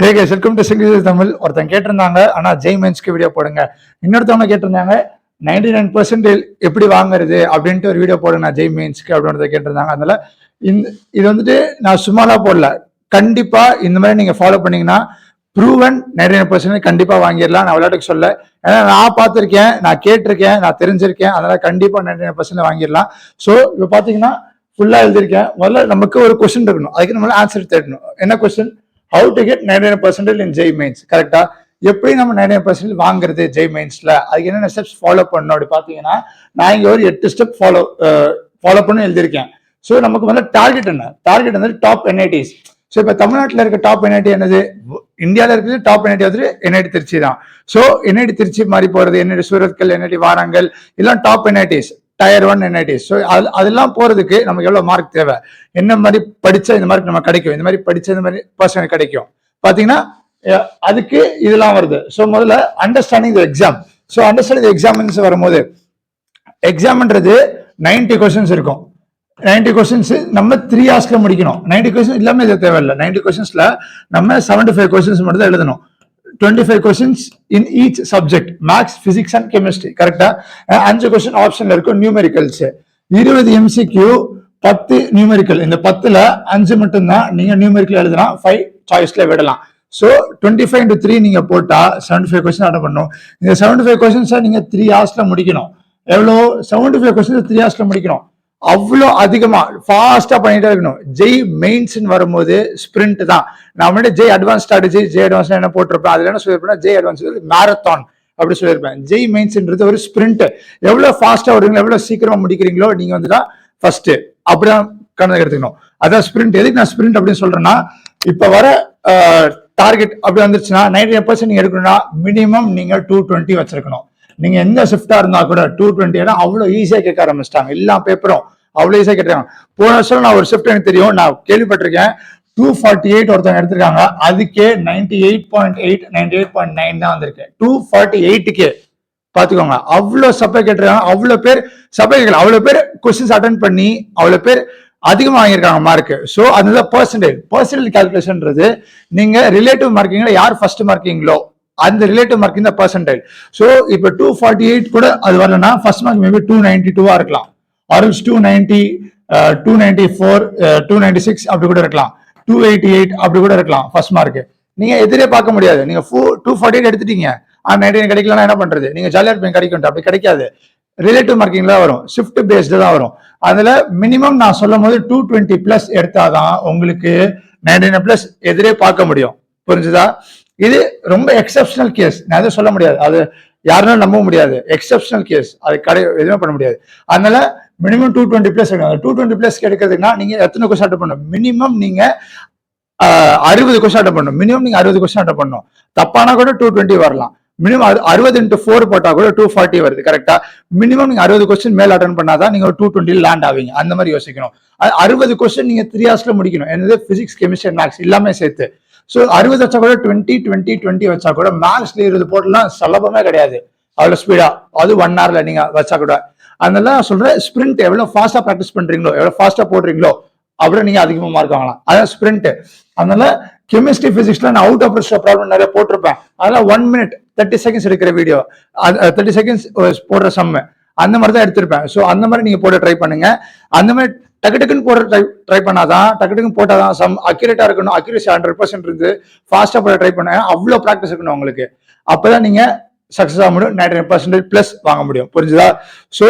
Hey guys welcome to single Tamil. ஒருத்தன் கேட்டிருந்தாங்க, ஆனால் ஜெய் மென்ஸ்க்கு வீடியோ போடுங்க. இன்னொருத்தவங்க கேட்டிருந்தாங்க 99% எப்படி வாங்குறது அப்படின்ட்டு ஒரு வீடியோ போடுங்க ஜெய் மெயின்ஸ்க்கு அப்படின்றத கேட்டிருந்தாங்க. அதனால இது வந்துட்டு நான் சும்மாலாம் போடல. கண்டிப்பா இந்த மாதிரி நீங்க ஃபாலோ பண்ணீங்கன்னா ப்ரூவன் 99% கண்டிப்பா வாங்கிடலாம். நான் விளையாட்டுக்கு சொல்ல, ஏன்னா நான் பார்த்துருக்கேன், நான் கேட்டிருக்கேன், நான் தெரிஞ்சிருக்கேன். அதனால கண்டிப்பா 99% வாங்கிடலாம். ஸோ இப்போ பார்த்தீங்கன்னா ஃபுல்லா எழுதியிருக்கேன். முதல்ல நமக்கு ஒரு கொஸ்டின் இருக்கணும், அதுக்கு நம்மளால ஆன்சர் தேடணும். என்ன question? How to get 99% in JEE mains. கரெக்டா? எப்படி நம்ம 99% வாங்குறது ஜெய் மெயின்ஸ்ல, அதுக்கு என்னென்ன ஸ்டெப்ஸ் ஃபாலோ பண்ணணும் அப்படி பாத்தீங்கன்னா, நான் இங்க ஒரு 8 ஸ்டெப் ஃபாலோ பண்ணி எழுதியிருக்கேன். ஸோ நமக்கு வந்து டார்கெட் என்ன? டார்கெட் வந்து டாப் என்ஐடிஸ். ஸோ இப்போ தமிழ்நாட்டில் இருக்க டாப் என்ஐடி என்னது? இந்தியாவில் இருக்கிறது டாப் என்ஐடி வந்து என்ஐடி திருச்சி தான். ஸோ என்ஐடி திருச்சி மாதிரி போறது, என்ஐடி சூரத்கல், என்ஐடி வாரங்கல், இதெல்லாம் டாப் என்ஐடிஸ், டயர் 1 என்ஐடிஸ். ஸோ அதெல்லாம் போறதுக்கு நமக்கு எவ்வளவு மார்க் தேவை, என்ன மாதிரி படிச்சா இந்த மாதிரி நம்ம கிடைக்கும், இந்த மாதிரி படிச்ச இந்த மாதிரி பர்சன் கிடைக்கும் பாத்தீங்கன்னா அதுக்கு இதெல்லாம் வருது. ஸோ முதல்ல அண்டர்ஸ்டாண்டிங் தி எக்ஸாம். ஸோ அண்டர்ஸ்டாண்டிங் தி எக்ஸாம்ஸ் வரும்போது, எக்ஸாம்ன்றது 90 கொஸ்டின்ஸ் இருக்கும். 90 கொஸ்டின்ஸ் நம்ம 3 ஹவர்ஸ்ல முடிக்கணும். 90 கொஸ்டின்ஸ் எல்லாமே இது தேவையில்லை. 90 கொஸ்டின்ஸ்ல நம்ம 75 கொஸ்டின்ஸ் மட்டும் தான் எழுதணும். 25 questions in each subject, maths, physics and chemistry. கரெக்டா? 5 கொஸ்டின் ஆப்ஷன்ல இருக்கும் நியூமெரிக்கல்ஸ். 20 MCQ, 10 numerical. இந்த 10ல 5 மட்டும் தான் நீங்க நியூமெரிக்கல் எழுதலாம், 5 சாய்ஸ்ல விடலாம். ஸோ 25 into 3 நீங்க போட்டா 75 கொஸ்டின் அட்டன் பண்ணணும். இந்த 75 கொஸ்டின்ஸை நீங்க 3 ஹவர்ஸ்ல முடிக்கணும். எவ்வளோ? 75 கொஸ்டின் 3 ஹவர்ஸ்ல முடிக்கணும். அவ்வளோ அதிகமா ஃபாஸ்டா பண்ணிட்டே இருக்கணும். ஜெய் மெயின்ஸ் வரும்போது ஸ்பிரிண்ட் தான். நான் முன்னாடி Jai advance strategy, Jai advance என்ன போட்டிருப்பேன், அதுல என்ன சொல்லியிருப்பேன், ஜெய் அட்வான்ஸ் மேரத்தான் அப்படி சொல்லியிருப்பேன். ஜெய் மெயின்ஸ்ன்றது ஒரு ஸ்பிரிண்ட். எவ்வளவு ஃபாஸ்டா வருவீங்களோ, எவ்வளவு சீக்கிரமா முடிக்கிறீங்களோ நீங்க வந்துதான் ஃபர்ஸ்ட். அப்படிதான் கணக்கு எடுத்துக்கணும். அதான் ஸ்பிரிண்ட். எதுக்கு நான் ஸ்பிரிண்ட் அப்படின்னு சொல்றேன்னா, இப்ப வர டார்கெட் அப்படி வந்துருச்சுன்னா 99% நீங்க எடுக்கணும்னா மினிமம் நீங்க 220 வச்சிருக்கணும். நீங்க எந்த ஷிஃப்டா இருந்தா கூட 220 அவ்வளவு ஈஸியா கேட்க ஆரம்பிச்சிட்டாங்க. எல்லா பேப்பரும் அவ்வளவு ஈஸியா கேட்டாங்க. போன வருஷம் நான் ஒரு ஷிஃப்ட் எனக்கு தெரியும், நான் கேள்விப்பட்டிருக்கேன். 248 ஒருத்தவங்க எடுத்திருக்காங்க, அதுக்கே 98.8 98.9 தான் வந்திருக்கு. 248க்கு பாத்துக்கோங்க. அவ்வளவு சப்பை கேட்டிருக்காங்க. அவ்வளவு பேர் சப்பை கேட்கல, அவ்வளவு பேர் கொஸ்டின்ஸ் அட்டென்ட் பண்ணி அவ்வளவு பேர் அதிகமா வாங்கியிருக்காங்க மார்க். ஸோ அதுதான் பர்சன்டேஜ் கால்குலேஷன்ன்றது. நீங்க ரிலேட்டிவ் மார்க்கிங்ல யார் ஃபர்ஸ்ட் மார்க்கிங்களோ அந்த ரிலேட்டிவ் மார்க்கிங் தான் பர்சன்டேஜ். ஸோ இப்போ 248 கூட அது வரலன்னா ஃபர்ஸ்ட் மார்க் மேபி 292 இருக்கலாம், ஆர் 290, 294, 296 அப்படி கூட இருக்கலாம், 288 அப்படி கூட இருக்கலாம் ஃபர்ஸ்ட் மார்க். நீங்க எதிரே பார்க்க முடியாது. நீங்க 248 எடுத்துட்டீங்க, 99 கிடைக்கலன்னா என்ன பண்றது? நீங்க ஜாலியா இருப்பீங்க, கிடைக்கும். அப்படி கிடைக்காது. ரிலேட்டிவ் மார்க்கிங்ல வரும், ஷிஃப்ட் பேஸ்டு தான் வரும். அதுல மினிமம் நான் சொல்லும் போது 220 பிளஸ் எடுத்தாதான் உங்களுக்கு 99 பிளஸ் எதிரே பார்க்க முடியும். புரிஞ்சுதா? இது ரொம்ப எக்ஸப்ஷனல் கேஸ். நான் எதுவும் சொல்ல முடியாது, அது யாருனாலும் நம்ப முடியாது. எக்ஸப்ஷனல் கேஸ், அது எதுவுமே பண்ண முடியாது. அதனால மினிமம் 220 பிளஸ் எடுக்கணும். 220 பிளஸ் எடுக்கிறதுனா நீங்க எத்தனை கொஸ்டின் அட்டன் பண்ணணும்? மினிமம் நீங்க 60 கொஸ்டின் அட்டன் பண்ணணும். மினிமம் நீங்க 60 கொஸ்டின் அட்டன் பண்ணணும். தப்பானா கூட 220 வரலாம். மினிமம் 60 into 4 போட்டா கூட 240 வருது. கரெக்டா? மினிமம் நீங்க 60 கொஸ்டின் மேல அட்டன் பண்ணாதான் நீங்க ஒரு 220 லேண்ட் ஆவீங்க. அந்த மாதிரி யோசிக்கணும். 60 கொஸ்டின் நீங்க 3 ஹவர்ஸ்ல முடிக்கணும். என்னது? பிசிக்ஸ், கெமிஸ்ட்ரி, மேக்ஸ் எல்லாமே சேர்த்து. ஸோ 60 வச்சா கூட 20 வச்சா கூட மேக்ஸ்ல 20 போட்டலாம் சுலபமே கிடையாது. அவ்வளவு ஸ்பீடா, அது 1 ஹவர்ல நீங்க வச்சா கூட. அதனால சொல்றேன், ஸ்பிரிண்ட் எவ்வளவு ஃபாஸ்டா ப்ராக்டிஸ் பண்றீங்களோ, எவ்வளவு ஃபாஸ்டா போடுறீங்களோ அப்புறம் நீங்க அதிகமா மார்க் வாங்கலாம். அதான் ஸ்பிரிண்ட். அதனால கெமிஸ்ட்ரி, பிசிக்ஸ்ல நான் அவுட் ஆஃப் ப்ராப்ளம் நிறைய போட்டிருப்பேன். அதனால 1 minute 30 seconds எடுக்கிற வீடியோ, 30 seconds போடுற சம்மு அந்த மாதிரி தான் எடுத்திருப்பேன். ஸோ அந்த மாதிரி நீங்க போட ட்ரை பண்ணுங்க. அந்த மாதிரி டக்கு டக்குன்னு போட ட்ரை பண்ணாதான், டக்கு டக்குன்னு போட்டாதான் சம் அக்யூரேட்டா இருக்கணும். அக்யூரேசி 100% இருந்து ஃபாஸ்டா போட ட்ரை பண்ணுங்க. அவ்வளவு ப்ராக்டிஸ் இருக்கணும் உங்களுக்கு. அப்பதான் நீங்க சக்சஸ் ஆக முடியும். 99% பிளஸ் வாங்க முடியும். புரிஞ்சுதா? ஸோ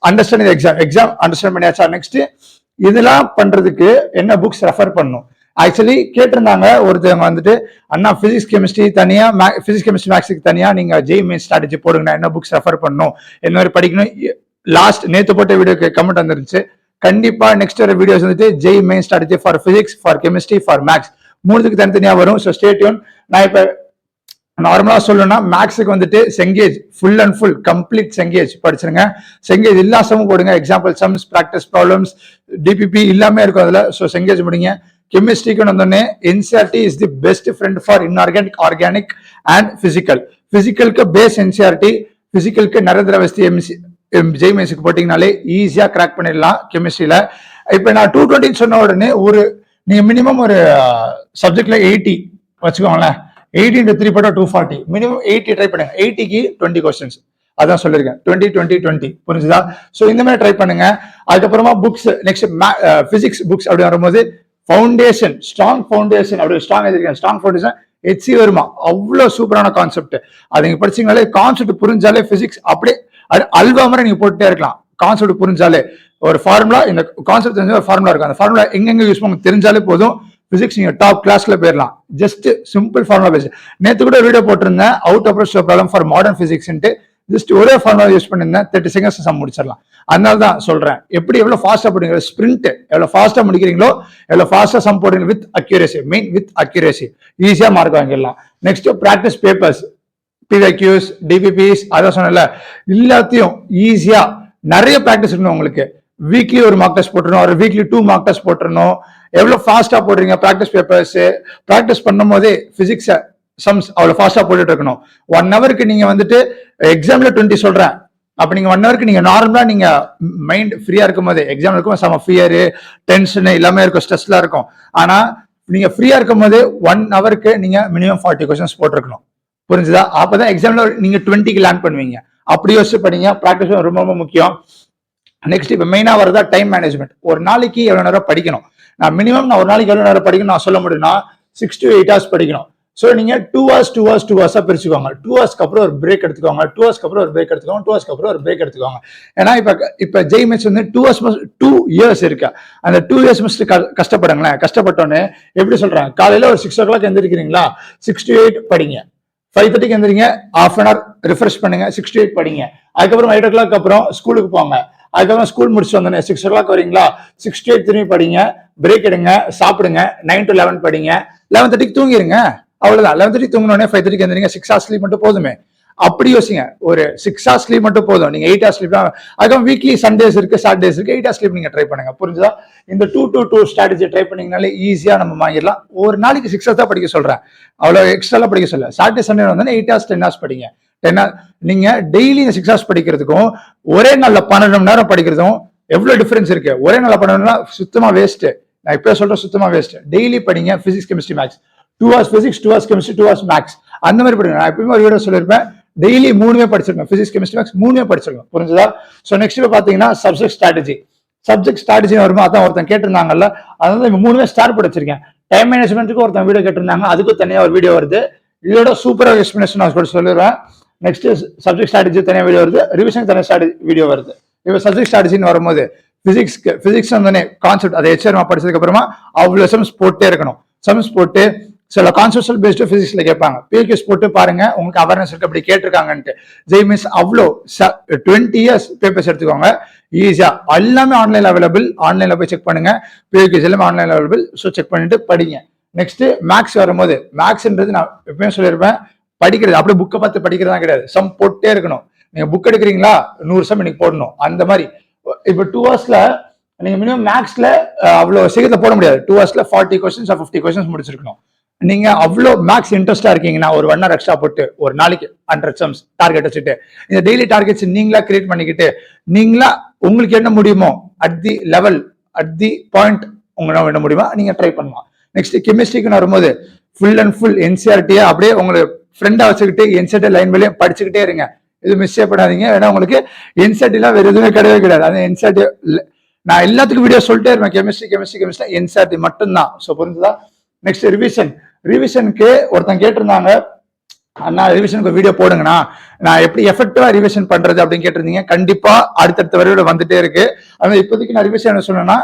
அண்டர்ஸ்டாண்டிங் எக்ஸாம் அண்டர்ஸ்டாண்ட் பண்ணியாச்சா? நெக்ஸ்ட் இதெல்லாம் பண்றதுக்கு என்ன புக்ஸ் ரெஃபர் பண்ணணும்? ஆக்சுவலி கேட்டிருந்தாங்க ஒருத்தவங்க வந்துட்டு, அண்ணா பிசிக்ஸ் கெமிஸ்ட்ரி தனியா, பிசிக்ஸ் கெமிஸ்ட்ரி மேக்ஸுக்கு தனியா நீங்க ஜெய் மெயின் ஸ்ட்ராட்டஜி போடுங்க, என்ன புக்ஸ் ரெஃபர் பண்ணணும், என்ன மாதிரி படிக்கணும். லாஸ்ட் நேத்து போட்ட வீடியோக்கு கமெண்ட் வந்துருந்துச்சு. கண்டிப்பா நெக்ஸ்ட் வர வீடியோஸ் வந்துட்டு JEE main strategy for physics, for chemistry, for maths மூணுத்துக்கு தனித்தனியா வரும். So stay tune. நான் இப்ப நார்மலா சொல்லணும்னா மேக்ஸுக்கு வந்துட்டு Cengage full and full complete Cengage படிச்சிருங்க. செங்கேஜ் எல்லா சமும் போடுங்க. Example sums, practice problems, DPP எல்லாமே இருக்கும் அதுல. ஸோ செங்கேஜ் முடிங்க. கெமிஸ்ட்ரிக்கு வந்தோடனே NCERT is the best friend for inorganic, organic and physical. பிசிக்கலுக்கு பேஸ் என்சிஆர்டி, பிசிக்கலுக்கு நரேந்திர அவஸ்தி ஜெய் மெயின்ஸ்க்கு போட்டீங்கனாலே ஈஸியா கிராக் பண்ணிடலாம் கெமிஸ்ட்ரியில. இப்ப நான் 220 சொன்ன உடனே ஒரு நீங்க மினிமம் ஒரு சப்ஜெக்ட்ல 80 வச்சுக்கோங்களேன். 80 into 3 போட்டா 240. மினிமம் 80 ட்ரை பண்ணுங்க. 80க்கு 20 கொஸ்டின்ஸ். அதான் சொல்லியிருக்கேன். 20 20 20 புரிஞ்சுதா? ஸோ இந்த மாதிரி ட்ரை பண்ணுங்க. அதுக்கப்புறமா புக்ஸ் நெக்ஸ்ட் பிசிக்ஸ் புக்ஸ் அப்படி வரும்போது ஃபவுண்டேஷன், ஸ்ட்ராங் ஃபவுண்டேஷன், அப்படி ஸ்ட்ராங் எழுதிருக்கேன். ஸ்ட்ராங் ஃபவுண்டேஷன் ஹெச்சி வருமா, அவ்வளோ சூப்பரான கான்செப்ட். அது நீங்க படிச்சீங்கனாலே கான்செப்ட் புரிஞ்சாலே பிசிக்ஸ் அப்படியே அல்வா மாதிரி நீங்க போட்டுட்டே இருக்கலாம். கான்செப்ட் புரிஞ்சாலே ஒரு ஃபார்முலா, இந்த கான்செப்ட் தெரிஞ்ச ஒரு ஃபார்முலா இருக்கும். அந்த ஃபார்முலா எங்கெங்க யூஸ் பண்ண தெரிஞ்சாலே போதும், பிசிக்ஸ் நீங்க டாப் கிளாஸ்ல போயிடலாம். Just simple formula base. நேற்று கூட வீடியோ போட்டிருந்தேன், out approach problem for modern பிசிக்ஸ்ன்ட்டு. ஜஸ்ட் ஒரே ஃபார்முலா யூஸ் பண்ணிருந்தேன், 30 செகண்ட்ஸ் சம் முடிச்சிடலாம். அதனால தான் சொல்றேன், எப்படி எவ்வளவு ஃபாஸ்டா போடுறீங்க, ஸ்பிரிண்ட் எவ்வளவு ஃபாஸ்டா முடிக்கிறீங்களோ, எவ்வளவு ஃபாஸ்டா சம் போடுறீங்க with accuracy, main with accuracy, ஈஸியா மார்க் வாங்கிடலாம். Next practice papers, PYQs, DPPs, அதான் சொன்னல, எல்லாத்தையும் ஈஸியா நிறைய ப்ராக்டிஸ் இருக்கணும் உங்களுக்கு. வீக்லி ஒரு மார்க் டெஸ்ட் போட்டுருணும், ஒரு வீக்லி 2 மார்க் டெஸ்ட் போட்டுருணும். எவ்வளவு ஃபாஸ்டா போடுறீங்க ப்ராக்டிஸ் பேப்பர்ஸ், ப்ராக்டிஸ் பண்ணும் போதே பிசிக்ஸ் சம்ஸ் அவ்வளவு ஃபாஸ்டா போட்டுட்டு இருக்கணும். 1 ஹவருக்கு நீங்க வந்துட்டு எக்ஸாம்ல 20 சொல்றேன், அப்ப நீங்க 1 ஹவருக்கு நீங்க நார்மலா நீங்க மைண்ட் ஃப்ரீயா இருக்கும் போது, எக்ஸாம் இருக்கும் சம ஃபியரு, டென்ஷன் எல்லாமே இருக்கும், ஸ்ட்ரெஸ்லாம் இருக்கும். ஆனா நீங்க ஃப்ரீயா இருக்கும் போது 1 ஹவருக்கு நீங்க மினிமம் 40 கொஸ்டின்ஸ் போட்டிருக்கணும். புரிஞ்சுதா? அப்பதான் எக்ஸாம்ல நீங்க 20க்கு லேர்ன் பண்ணுவீங்க. அப்படி யோசிச்சு படிங்க. ப்ராக்டிஸ் ரொம்ப ரொம்ப முக்கியம். நெக்ஸ்ட் இப்ப மெயினா வரதா டைம் மேனேஜ்மெண்ட். ஒரு நாளைக்கு எவ்வளவு நேரம் படிக்கணும்? நான் ஒரு நாளைக்கு எவ்வளவு நேரம் படிக்கணும் நான் சொல்ல முடியும்னா 6 to 8 hours படிக்கணும். ஸோ நீங்க 2 hours பிரிச்சுக்கோங்க. 2 ஹவர்ஸ்க்கு அப்புறம் ஒரு பிரேக் எடுத்துக்கோங்க. 2 ஹவர்ஸ்க்கு அப்புறம் ஒரு பிரேக் எடுத்துக்கோங்க. 2 ஹவர்ஸ்க்கு அப்புறம் ஒரு பிரேக் எடுத்துக்கோங்க. ஏன்னா இப்ப ஜெய்மென்ஸ் வந்து 2 இயர்ஸ் இருக்கு. அந்த 2 இயர்ஸ் முடிச்சுட்டு கஷ்டப்படுங்களேன். கஷ்டப்பட்டோன்னு எப்படி சொல்றாங்க, காலையில ஒரு 6 o'clock எந்திரிக்கிறீங்களா, 6 to 8 படிங்க. 5:30க்கு எந்திரிங்க, half an hour ரிஃப்ரெஷ் பண்ணுங்க, 6 to 8 படிங்க. அதுக்கப்புறம் 8 o'clock அப்புறம் ஸ்கூலுக்கு போங்க. அதுக்கப்புறம் ஸ்கூல் முடிச்சு வந்தோடனே 6 o'clock வரீங்களா, 6 to 8 திரும்பி படிங்க, பிரேக் எடுங்க, சாப்பிடுங்க, 9 to 11 படிங்க, 11:30க்கு தூங்கிருங்க. அவ்வளவுதான். 11:30 தூங்கினோடனே 5:30க்கு எந்திரிங்க, 6 hours ஸ்லீப் மட்டும் போதுமே. அப்படி யோசிங்க, ஒரு 6 hours ஸ்லீப் மட்டும் போதும். நீங்க 8 hours ஸ்லீப், அதுக்கப்புறம் வீக்லி சண்டேஸ் இருக்கு, சாட்டர்டேஸ் இருக்கு, 8 hours ஸ்லீப் நீங்க ட்ரை பண்ணுங்க. புரிஞ்சுதா? இந்த 2-2-2 ஸ்ட்ராட்டஜி ட்ரை பண்ணீங்கனாலே ஈஸியா நம்ம வாங்கிடலாம். ஒரு நாளைக்கு 6 hours தான் படிக்க சொல்றேன், அவ்வளவு எக்ஸ்ட்ரா படிக்க சொல்ல. சாட்டர்டே சண்டே வந்து 8 hours 10 hours படிங்க. நீங்க டெய்லி 6 hours படிக்கிறதுக்கும் ஒரே நாள்ல 12 மணி நேரம் படிக்கிறதும் எவ்வளவு டிஃபரன்ஸ் இருக்கு. ஒரே நாள்ல 12 மணி நேரம் சுத்தமா வேஸ்ட். நான் இப்ப சொல்றேன், சுத்தமா வேஸ்ட். டெய்லி படிங்க. Physics, chemistry, maths, 2 hours physics, 2 hours chemistry, 2 hours maths, அந்த மாதிரி படிங்க. நான் எப்பவுமே ஒரு வீடியோ சொல்லியிருப்பேன், டெய்லி 3மே படிச்சிருக்கேன். பிசிக்ஸ், கெமிஸ்ட்ரி, மேக்ஸ் 3மே படிச்சிருக்கேன். புரிஞ்சுதா? சோ நெக்ஸ்ட் பாத்தீங்கன்னா சப்ஜெக்ட் ஸ்ட்ராட்டஜி வருமா, அதான் ஒருத்தன் கேட்டிருந்தாங்கல்ல, அதனால 3மே ஸ்டார் போட்டு வச்சிருக்கேன். டைம் மேனேஜ்மெண்ட்டுக்கு ஒருத்தன் வீடியோ கேட்டிருந்தாங்க, அதுக்கும் தனியா ஒரு வீடியோ வருது. இதோட சூப்பரா எக்ஸ்பிளேஷன் நான் சொல்லிடுறேன். நெக்ஸ்ட் சப்ஜெக்ட் ஸ்ட்ராட்டஜி தனியா வீடியோ வருது, ரிவிஷன் தனியா வீடியோ வருது. இப்ப சப்ஜெக்ட் ஸ்ட்ராட்டஜின்னு வரும்போது பிசிக்ஸ் வந்து கான்செப்ட் அதை எச்ஆர்மா படிச்சதுக்கு அப்புறமா அவ்வளவு சம்ஸ் போட்டே இருக்கணும். சம்ஸ் போட்டு சில கான்செப்டுவல் பேஸ்டு பிசிக்ஸ்ல கேட்பாங்க, PQs போட்டு பாருங்க, உங்களுக்கு அவேர்னஸ் இருக்கு அப்படி கேட்டிருக்காங்கன்ட்டு. ஜெய்மிஸ் அவ்வளோ 20 years பேப்பர்ஸ் எடுத்துக்கோங்க, ஈஸியா எல்லாமே ஆன்லைன் அவைலபிள். ஆன்லைன்ல போய் செக் பண்ணுங்க, PQs எல்லாமே ஆன்லைன் அவைலபிள். ஸோ செக் பண்ணிட்டு படிங்க. நெக்ஸ்ட் மேக்ஸ் வரும்போது, மேக்ஸ்ன்றது நான் எப்பயுமே சொல்லியிருப்பேன், படிக்கிறது அப்படியே புக்கை பார்த்து படிக்கிறதா கிடையாது, சம் போட்டே இருக்கணும். நீங்க புக் எடுக்கிறீங்களா, 100 சம் இன்னைக்கு போடணும். அந்த மாதிரி இப்ப 2 ஹவர்ஸ்ல நீங்க மினிமம் மேக்ஸ்ல அவ்வளவு சீக்கிரத்துல போட முடியாது. 2 ஹவர்ஸ்ல 40 கொஸ்டின்ஸ் 50 கொஸ்டின்ஸ் முடிச்சிருக்கணும். நீங்க அவ்வளோ மேக்ஸ் இன்ட்ரெஸ்டா இருக்கீங்கன்னா ஒரு 1 hour எக்ஸ்ட்ரா போட்டு ஒரு நாளைக்கு 100 சம்ஸ் டார்கெட் வச்சுட்டு, இந்த டெய்லி டார்கெட்ஸ் நீங்களா கிரியேட் பண்ணிக்கிட்டு, நீங்களா உங்களுக்கு என்ன முடியுமோ at the level, at the point உங்களால என்ன முடியுமோ நீங்க ட்ரை பண்ணலாம். நெக்ஸ்ட் கெமிஸ்ட்ரிக்கு வரும்போது ஃபுல் அண்ட் ஃபுல் என்சிஆர்டியா அப்படியே உங்களுக்கு ஃப்ரெண்டா வச்சுக்கிட்டு என்சிஆர்டி லைன் வழியா படிச்சுக்கிட்டே இருங்க. இது மிஸ் பண்ணாதீங்க. ஏன்னா உங்களுக்கு என்சிஆர்டி எல்லாம் வேற எதுவுமே கிடையவே கிடையாது. அந்த என்சிஆர்டி நான் எல்லாத்துக்கும் வீடியோ சொல்லிட்டே இருப்பேன், கெமிஸ்ட்ரி என்சிஆர்டி மட்டும்தான். ஸோ புரிஞ்சுதா? நெக்ஸ்ட் ரிவிஷனுக்கு ஒருத்தன் கேட்டிருந்தாங்க, அண்ணா ரிவிஷனுக்கு வீடியோ போடுங்கண்ணா, நான் எப்படி எஃபெக்டிவா ரிவிஷன் பண்றது அப்படின்னு கேட்டிருந்தீங்க. கண்டிப்பா அடுத்தடுத்த வரையோட வந்துட்டே இருக்கு. ஆனா இப்போதைக்கு நான் ரிவிஷன் என்ன சொன்னேன்னா,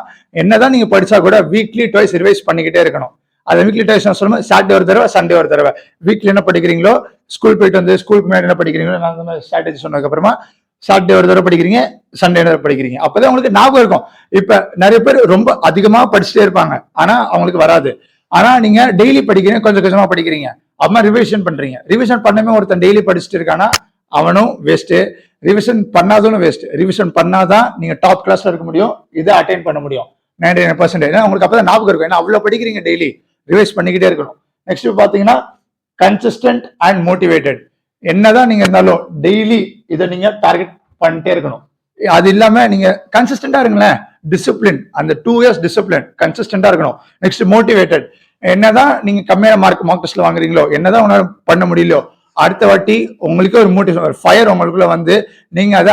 என்னதான் நீங்க படிச்சா கூட வீக்லி ட்வைஸ் ரிவைஸ் பண்ணிக்கிட்டே இருக்கணும். அதை வீக்லி ட்வைஸ் நான் சொல்லும்போது சாட்டர்டே ஒரு தடவை, சண்டே ஒரு தடவை. வீக்லி என்ன படிக்கிறீங்களோ, ஸ்கூல் போயிட்டு வந்து ஸ்கூலுக்கு முன்னாடி என்ன படிக்கிறீங்களோ, நான் அந்த மாதிரி ஸ்ட்ராட்டஜி சொன்னதுக்கு அப்புறமா சாட்டர்டே ஒரு தடவை படிக்கிறீங்க, சண்டே ஒரு தடவை படிக்கிறீங்க. அப்பதான் உங்களுக்கு ஞாபகம் இருக்கும். இப்ப நிறைய பேர் ரொம்ப அதிகமா படிச்சுட்டே இருப்பாங்க, ஆனா அவங்களுக்கு வராது. ஆனா நீங்க டெய்லி படிக்கிறீங்க, கொஞ்சம் கொஞ்சமா படிக்கிறீங்க, அப்புறமா ரிவிஷன் பண்றீங்க. ரிவிஷன் பண்ணவே ஒருத்தன் டெய்லி படிச்சுட்டு இருக்கானா அவனும் வேஸ்ட், ரிவிஷன் பண்ணாதவனும் வேஸ்ட். ரிவிஷன் பண்ணாதான் நீங்க டாப் கிளாஸ்ல இருக்க முடியும், இதை அட்டைன் பண்ண முடியும் 99%. உங்களுக்கு அப்பதான் ஞாபகம் இருக்கும், ஏன்னா அவ்வளவு படிக்கிறீங்க, டெய்லி ரிவைஸ் பண்ணிக்கிட்டே இருக்கணும். நெக்ஸ்ட் பாத்தீங்கன்னா கன்சிஸ்டன்ட் அண்ட் மோட்டிவேட்டட். என்னதான் நீங்க இருந்தாலும் டெய்லி இதை நீங்க டார்கெட் பண்ணிட்டே இருக்கணும். அது இல்லாம நீங்க கன்சிஸ்டன்டா இருங்களேன். டிசிப்ளின், அந்த 2 years டிசிப்ளின், கன்சிஸ்டன்டா இருக்கணும். Next motivated. என்னதான் நீங்க கம்மியான மார்க் டெஸ்ட்ல வாங்குறீங்களோ, என்னதான் உங்களால பண்ண முடியலையோ, அடுத்த வாட்டி உங்களுக்கு ஒரு மோட்டிவேஷன், ஒரு ஃபயர் உங்களுக்குள்ள வந்து நீங்க அதை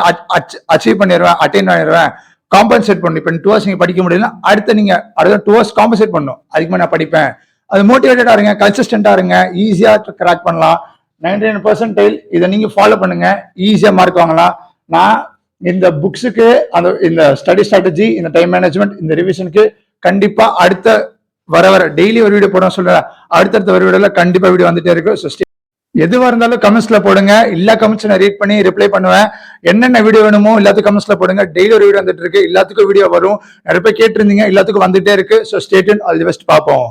அச்சீவ் பண்ணிடுவேன், அட்டைன் பண்ணிடுவேன், காம்பன்சேட் பண்ணணும். இப்போ 2 hours நீங்க படிக்க முடியல, அடுத்த நீங்க அடுத்த 2 hours காம்பன்சேட் பண்ணணும், அதுக்கு நான் படிப்பேன். அது மோட்டிவேட்டடா இருங்க, கன்சிஸ்டன்டா இருங்க, ஈஸியா கிராக் பண்ணலாம். 99% இதை நீங்க ஃபாலோ பண்ணுங்க, ஈஸியா மார்க் வாங்கலாம். நான் இந்த புக்ஸுக்கு அந்த இந்த ஸ்டடி ஸ்ட்ராட்டஜி, இந்த டைம் மேனேஜ்மெண்ட், இந்த ரிவிஷனுக்கு கண்டிப்பா அடுத்த வர டெய்லி ஒரு வீடியோ போட சொல்றேன். அடுத்தடுத்த ஒரு வீடியோல கண்டிப்பா வீடியோ வந்துட்டே இருக்கு. எதுவா இருந்தாலும் கமெண்ட்ஸ்ல போடுங்க, எல்லா கமெண்ட்ஸ் நான் ரீட் பண்ணி ரிப்ளை பண்ணுவேன். என்னென்ன வீடியோ வேணுமோ எல்லாத்துக்கும் கமெண்ட்ஸ்ல போடுங்க. டெய்லி ஒரு வீடியோ வந்துட்டு இருக்கு, எல்லாத்துக்கும் வீடியோ வரும். நிறைய பேர் கேட்டிருந்தீங்க, எல்லாத்துக்கும் வந்துட்டே இருக்கு. So stay tune, all the best, பார்ப்போம்.